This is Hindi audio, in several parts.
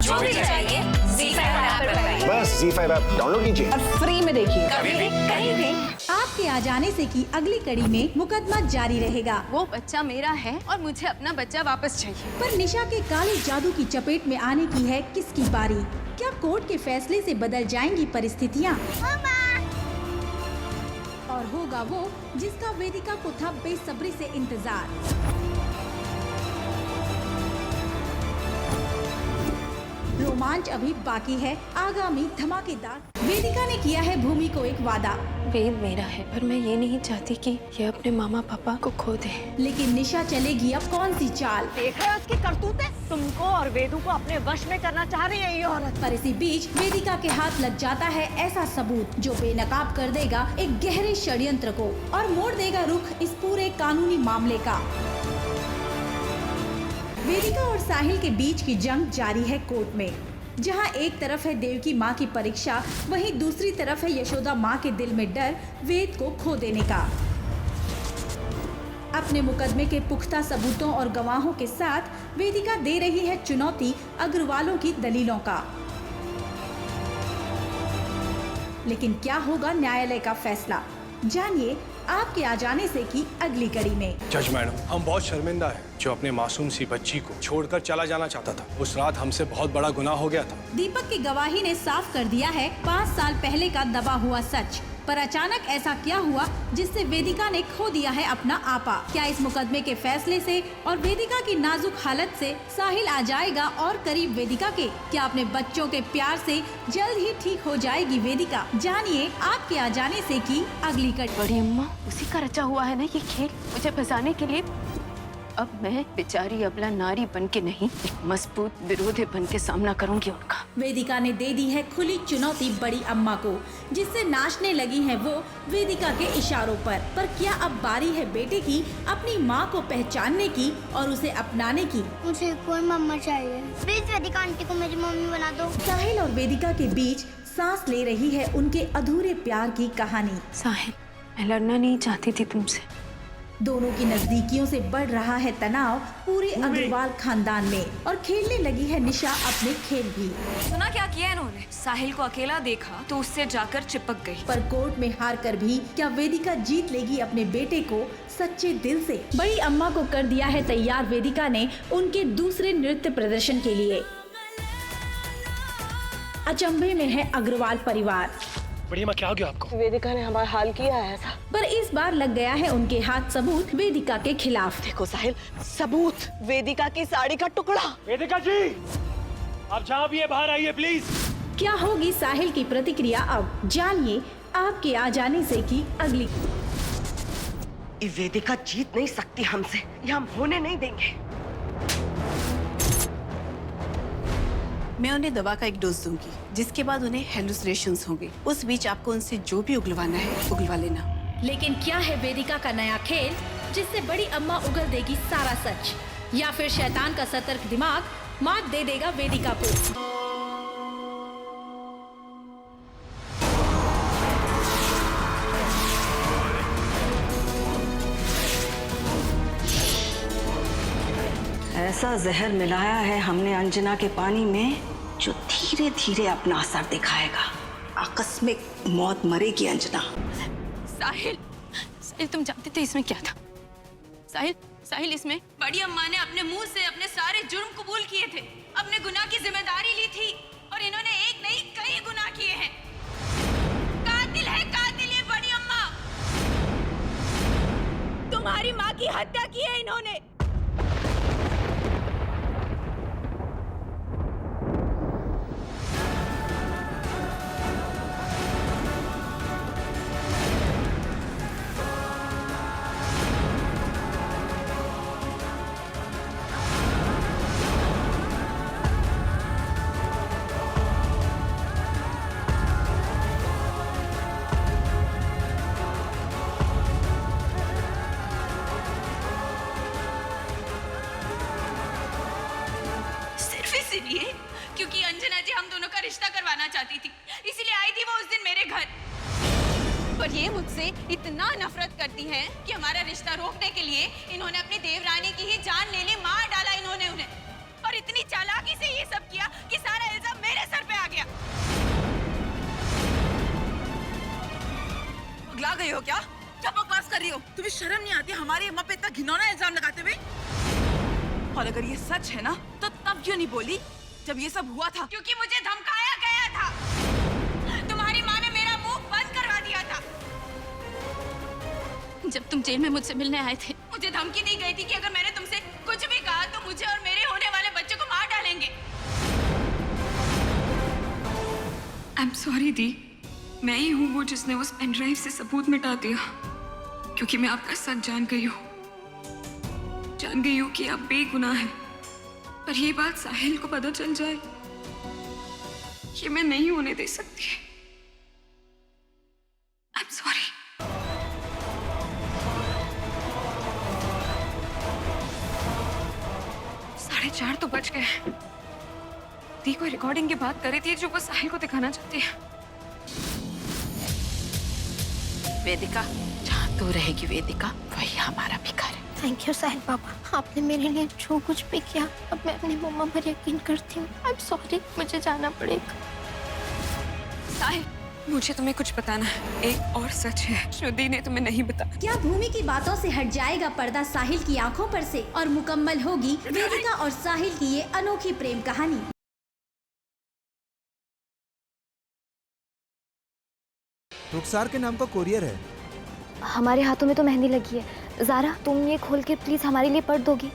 जो भी चाहिए ZEE5 ऐप पर पाइए। बस ZEE5 ऐप डाउनलोड कीजिए और फ्री में देखिए। कभी भी कहीं भी। आपके आ जाने से की अगली कड़ी में मुकदमा जारी रहेगा। वो बच्चा मेरा है और मुझे अपना बच्चा वापस चाहिए। पर निशा के काले जादू की चपेट में आने की है किसकी बारी? क्या कोर्ट के फैसले से बदल जाएंगी परिस्थितियाँ? और होगा वो जिसका वेदिका को था बेसब्री से इंतजार। रोमांच अभी बाकी है, आगामी धमाकेदार। वेदिका ने किया है भूमि को एक वादा। वेद मेरा है, पर मैं ये नहीं चाहती कि ये अपने मामा पापा को खो दे। लेकिन निशा चलेगी अब कौन सी चाल? देख रहे हो उसकी करतूतें? तुमको और वेदू को अपने वश में करना चाह रही है ये औरत। पर इसी बीच वेदिका के हाथ लग जाता है ऐसा सबूत जो बेनकाब कर देगा एक गहरे षड्यंत्र को और मोड़ देगा रुख इस पूरे कानूनी मामले का। वेदिका और साहिल के बीच की जंग जारी है कोर्ट में, जहां एक तरफ है देवकी मां की परीक्षा, वहीं दूसरी तरफ है यशोदा मां के दिल में डर वेद को खो देने का। अपने मुकदमे के पुख्ता सबूतों और गवाहों के साथ वेदिका दे रही है चुनौती अग्रवालों की दलीलों का। लेकिन क्या होगा न्यायालय का फैसला? जानिए आपके आ जाने से की अगली कड़ी में। जज मैडम, हम बहुत शर्मिंदा हैं। जो अपने मासूम सी बच्ची को छोड़कर चला जाना चाहता था, उस रात हमसे बहुत बड़ा गुनाह हो गया था। दीपक की गवाही ने साफ कर दिया है 5 साल पहले का दबा हुआ सच। पर अचानक ऐसा क्या हुआ जिससे वेदिका ने खो दिया है अपना आपा? क्या इस मुकदमे के फैसले से और वेदिका की नाजुक हालत से साहिल आ जाएगा और करीब वेदिका के? क्या अपने बच्चों के प्यार से जल्द ही ठीक हो जाएगी वेदिका? जानिए आपके आ जाने से की अगली कड़ी। बड़ी अम्मा, उसी का रचा हुआ है ना ये खेल, मुझे फंसाने के लिए। अब मैं बेचारी अबला नारी बन के नहीं, एक मजबूत विरोधी बन के सामना करूंगी उनका। वेदिका ने दे दी है खुली चुनौती बड़ी अम्मा को, जिससे नाचने लगी है वो वेदिका के इशारों पर क्या अब बारी है बेटे की अपनी माँ को पहचानने की और उसे अपनाने की? मुझे कोई मम्मा चाहिए, प्लीज वेदिका आंटी को मेरी मम्मी बना दो। साहिल और वेदिका के बीच सांस ले रही है उनके अधूरे प्यार की कहानी। साहिल, मैं लड़ना नहीं चाहती थी तुमसे। दोनों की नजदीकियों से बढ़ रहा है तनाव पूरे अग्रवाल खानदान में और खेलने लगी है निशा अपने खेल भी। सुना क्या किया इन्होंने? साहिल को अकेला देखा तो उससे जाकर चिपक गई। पर कोर्ट में हार कर भी क्या वेदिका जीत लेगी अपने बेटे को सच्चे दिल से? बड़ी अम्मा को कर दिया है तैयार वेदिका ने उनके दूसरे नृत्य प्रदर्शन के लिए। अचंभे में है अग्रवाल परिवार। बड़ी अम्मा, क्या हो गया आपको? वेदिका ने हमारा हाल किया है ऐसा। पर इस बार लग गया है उनके हाथ सबूत वेदिका के खिलाफ। देखो साहिल, सबूत, वेदिका की साड़ी का टुकड़ा। वेदिका जी, आप जहाँ भी है बाहर आइए प्लीज। क्या होगी साहिल की प्रतिक्रिया अब? जानिए आपके आ जाने से की अगली। ये वेदिका जीत नहीं सकती हमसे, ये हम होने नहीं देंगे। मैं उन्हें दवा का एक डोज दूंगी, जिसके बाद उन्हें हेलुसिनेशंस होंगे। उस बीच आपको उनसे जो भी उगलवाना है उगलवा लेना। लेकिन क्या है वेदिका का नया खेल जिससे बड़ी अम्मा उगल देगी सारा सच, या फिर शैतान का सतर्क दिमाग मात दे देगा वेदिका को? ऐसा जहर मिलाया है हमने अंजना के पानी में जो धीरे धीरे अपना असर दिखाएगा। आकस्मिक मौत मरेगी अंजना। साहिल, साहिल तुम जानते थे इसमें क्या था? साहिल, साहिल इसमें बड़ी अम्मा ने अपने मुंह से अपने सारे जुर्म कबूल किए थे, अपने गुनाह की जिम्मेदारी ली थी और इन्होंने एक नहीं कई गुनाह किए हैं। कातिल है कातिल ये बड़ी अम्मा। तुम्हारी माँ की हत्या की है इन्होंने। इसीलिए क्योंकि अंजना जी हम दोनों का रिश्ता करवाना चाहती थी, इसीलिए आई थी वो उस दिन मेरे घर। पर ये मुझसे इतना नफरत करती हैं कि हमारा रिश्ता रोकने के लिए इन्होंने अपनी देवरानी की ही जान ले ली, मार डाला इन्होंने उन्हें। और इतनी चालाकी से ये सब किया कि सारा रही हो क्या? क्या बकवास कर रही हो? तुम्हें शर्म नहीं आती हमारी अम्मा पे इतना घिनौना इल्जाम लगाते हुए? और अगर ये सच है ना तो तब क्यों नहीं बोली जब ये सब हुआ था? क्योंकि मुझे धमकाया गया था। तुम्हारी माँ ने मेरा मुंह बंद करवा दिया था। जब तुम जेल में मुझसे मिलने आए थे, मुझे धमकी दी गई थी कि अगर मैंने तुमसे कुछ भी कहा तो मुझे और मेरे होने वाले बच्चे को मार डालेंगे। आई एम सॉरी दी, मैं ही हूँ वो जिसने उस पेन ड्राइव से सबूत मिटा दिया, क्योंकि मैं आपका सच जान गई हूँ कि आप बेगुनाह हैं। पर ये बात साहिल को पता चल जाए, ये मैं नहीं होने दे सकती। I am sorry. 4:30 तो बज गए। दी कोई रिकॉर्डिंग की बात कर रही थी जो वो साहिल को दिखाना चाहती है। वेदिका, जहाँ तू रहेगी वेदिका, वही हमारा भी घर है। थैंक यू साहिल पापा, आपने मेरे लिए जो कुछ भी किया अब मैं अपनी मम्मा पर यकीन करती हूँ। आई एम सॉरी, मुझे जाना पड़ेगा। साहिल, मुझे तुम्हें कुछ बताना है। एक और सच है जो दी ने तुम्हें नहीं बताया। क्या भूमि की बातों से हट जाएगा पर्दा साहिल की आंखों पर से और मुकम्मल होगी वेदिका और साहिल की ये अनोखी प्रेम कहानी। रुखसार के नाम का कोरियर है। हमारे हाथों में तो मेहंदी लगी है। ज़ारा, तुम ये खोल के प्लीज हमारे लिए पढ़ दोगी?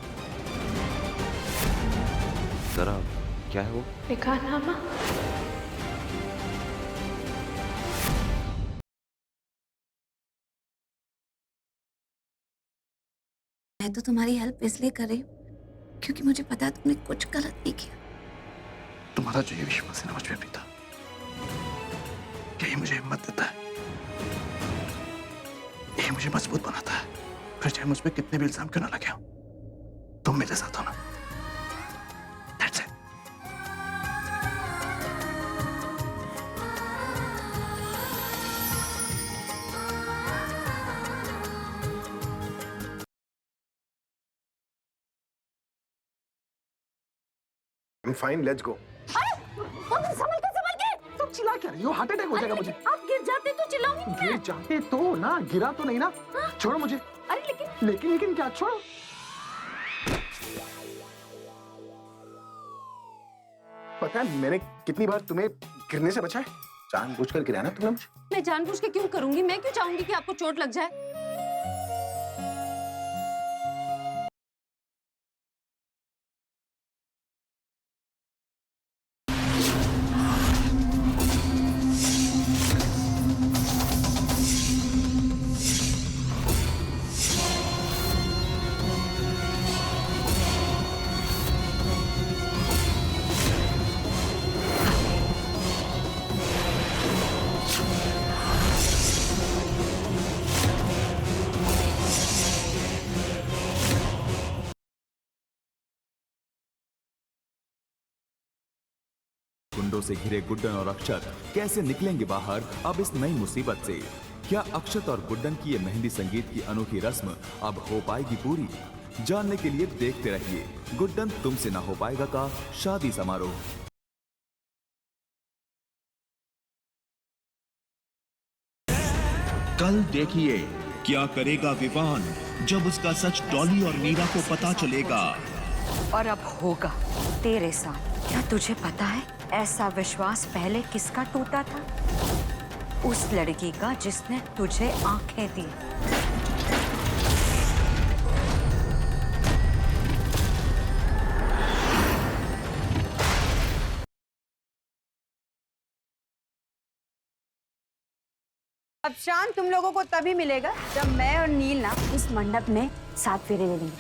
ज़रा, क्या है वो? निकाहनामा। मैं तो तुम्हारी हेल्प इसलिए कर रही हूँ क्योंकि मुझे पता है तुमने कुछ गलत नहीं किया। तुम्हारा जो ये विश्वास है ना मुझ पे प्रीता, यही मुझे हिम्मत देता है, यही मुझे मजबूत बनाता है। फिर चाहे मुझ पे कितने भी इल्जाम क्यों ना लगे हो, तुम मेरे साथ हो ना। That's it. I'm fine, let's go. संभल के तुम चिल्ला क्या रही हो? हार्ट अटैक हो जाएगा मुझे। आप गिर जाते तो चिल्लाऊंगी गिर जाते तो ना, गिरा तो नहीं ना। छोड़ो मुझे। अरे लेकिन क्या? छोड़ो। पता है मैंने कितनी बार तुम्हें गिरने से बचाया? जानबूझकर गिराया ना तुमने मुझे। मैं जानबूझ के क्यों करूंगी? मैं क्यों चाहूंगी कि आपको चोट लग जाए? गुंडों से घिरे गुड्डन और अक्षत कैसे निकलेंगे बाहर अब इस नई मुसीबत से? क्या अक्षत और गुड्डन की ये मेहंदी संगीत की अनोखी रस्म अब हो पाएगी पूरी? जानने के लिए देखते रहिए गुड्डन तुमसे ना हो पाएगा का शादी समारोह। कल देखिए क्या करेगा विवान जब उसका सच डॉली और मीरा को पता चलेगा। और अब होगा तेरे साथ। क्या तुझे पता है ऐसा विश्वास पहले किसका टूटा था? उस लड़की का जिसने तुझे आंखें दी। अब शाम तुम लोगों को तभी मिलेगा जब मैं और नील ना इस मंडप में 7 फेरे ले लेंगे।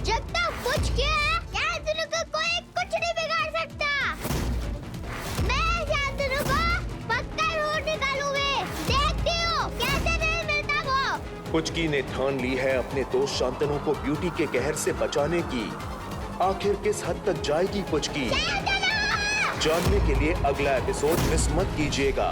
जब तक कुछ किया है शांतनु को कोई कुछ नहीं बिगाड़ सकता। मैं शांतनु को पक्का रोड निकालूंगी। देखती हूँ कैसे नहीं मिलता वो। पुचकी ने ठान ली है अपने दोस्त शांतनु को ब्यूटी के कहर से बचाने की। आखिर किस हद तक जाएगी पुचकी? जानने के लिए अगला एपिसोड मिस मत कीजिएगा।